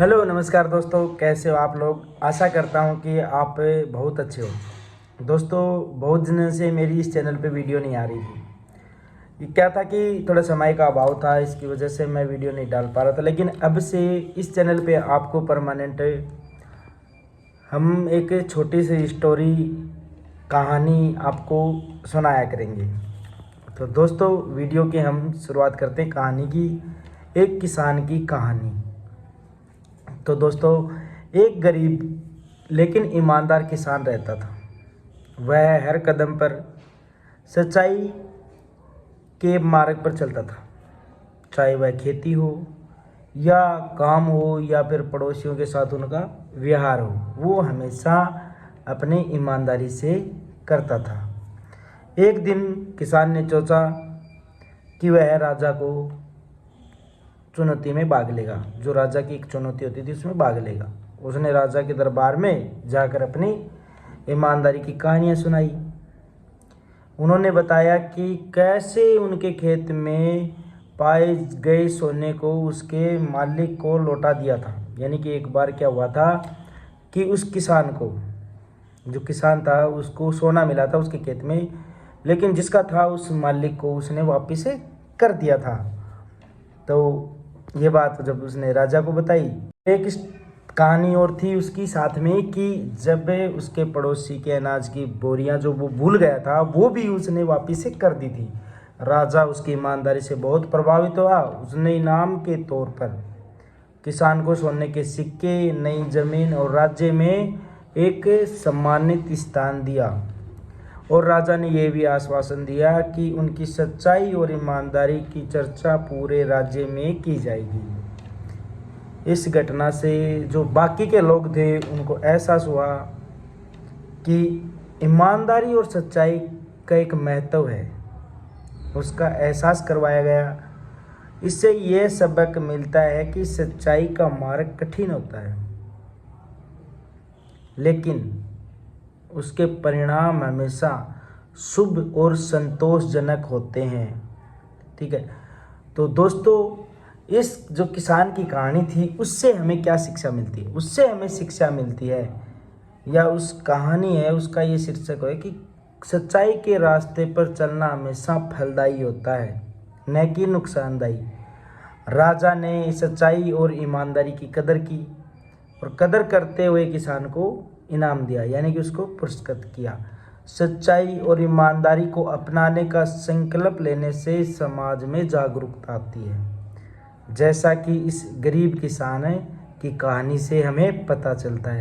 Hello नमस्कार दोस्तों, कैसे हो आप लोग। आशा करता हूं कि आप बहुत अच्छे हो। दोस्तों, बहुत दिनों से मेरी इस चैनल पे वीडियो नहीं आ रही थी। ये क्या था कि थोड़ा समय का अभाव था, इसकी वजह से मैं वीडियो नहीं डाल पा रहा था। लेकिन अब से इस चैनल पे आपको परमानेंट हम एक छोटी सी स्टोरी कहानी आपको सुनाया करेंगे। तो दोस्तों, वीडियो की हम शुरुआत करते हैं कहानी की। एक किसान की कहानी। तो दोस्तों, एक गरीब लेकिन ईमानदार किसान रहता था। वह हर कदम पर सच्चाई के मार्ग पर चलता था, चाहे वह खेती हो या काम हो या फिर पड़ोसियों के साथ उनका व्यवहार हो, वो हमेशा अपनी ईमानदारी से करता था। एक दिन किसान ने सोचा कि वह राजा को चुनौती में भाग लेगा। जो राजा की एक चुनौती होती थी उसमें भाग लेगा। उसने राजा के दरबार में जाकर अपनी ईमानदारी की कहानियां सुनाई। उन्होंने बताया कि कैसे उनके खेत में पाए गए सोने को उसके मालिक को लौटा दिया था। यानी कि एक बार क्या हुआ था कि उस किसान को, जो किसान था, उसको सोना मिला था उसके खेत में, लेकिन जिसका था उस मालिक को उसने वापस कर दिया था। तो ये बात जब उसने राजा को बताई, एक कहानी और थी उसकी साथ में कि जब उसके पड़ोसी के अनाज की बोरियां जो वो भूल गया था, वो भी उसने वापस से कर दी थी। राजा उसकी ईमानदारी से बहुत प्रभावित हुआ। उसने इनाम के तौर पर किसान को सोने के सिक्के, नई जमीन और राज्य में एक सम्मानित स्थान दिया। और राजा ने यह भी आश्वासन दिया कि उनकी सच्चाई और ईमानदारी की चर्चा पूरे राज्य में की जाएगी। इस घटना से जो बाकी के लोग थे उनको एहसास हुआ कि ईमानदारी और सच्चाई का एक महत्व है, उसका एहसास करवाया गया। इससे यह सबक मिलता है कि सच्चाई का मार्ग कठिन होता है, लेकिन उसके परिणाम हमेशा शुभ और संतोषजनक होते हैं। ठीक है। तो दोस्तों, इस जो किसान की कहानी थी उससे हमें क्या शिक्षा मिलती है? उससे हमें शिक्षा मिलती है, या उस कहानी है उसका ये शीर्षक है कि सच्चाई के रास्ते पर चलना हमेशा फलदायी होता है, न कि नुकसानदायी। राजा ने सच्चाई और ईमानदारी की कदर की और कदर करते हुए किसान को इनाम दिया, यानी कि उसको पुरस्कृत किया। सच्चाई और ईमानदारी को अपनाने का संकल्प लेने से समाज में जागरूकता आती है, जैसा कि इस गरीब किसान की कहानी से हमें पता चलता है।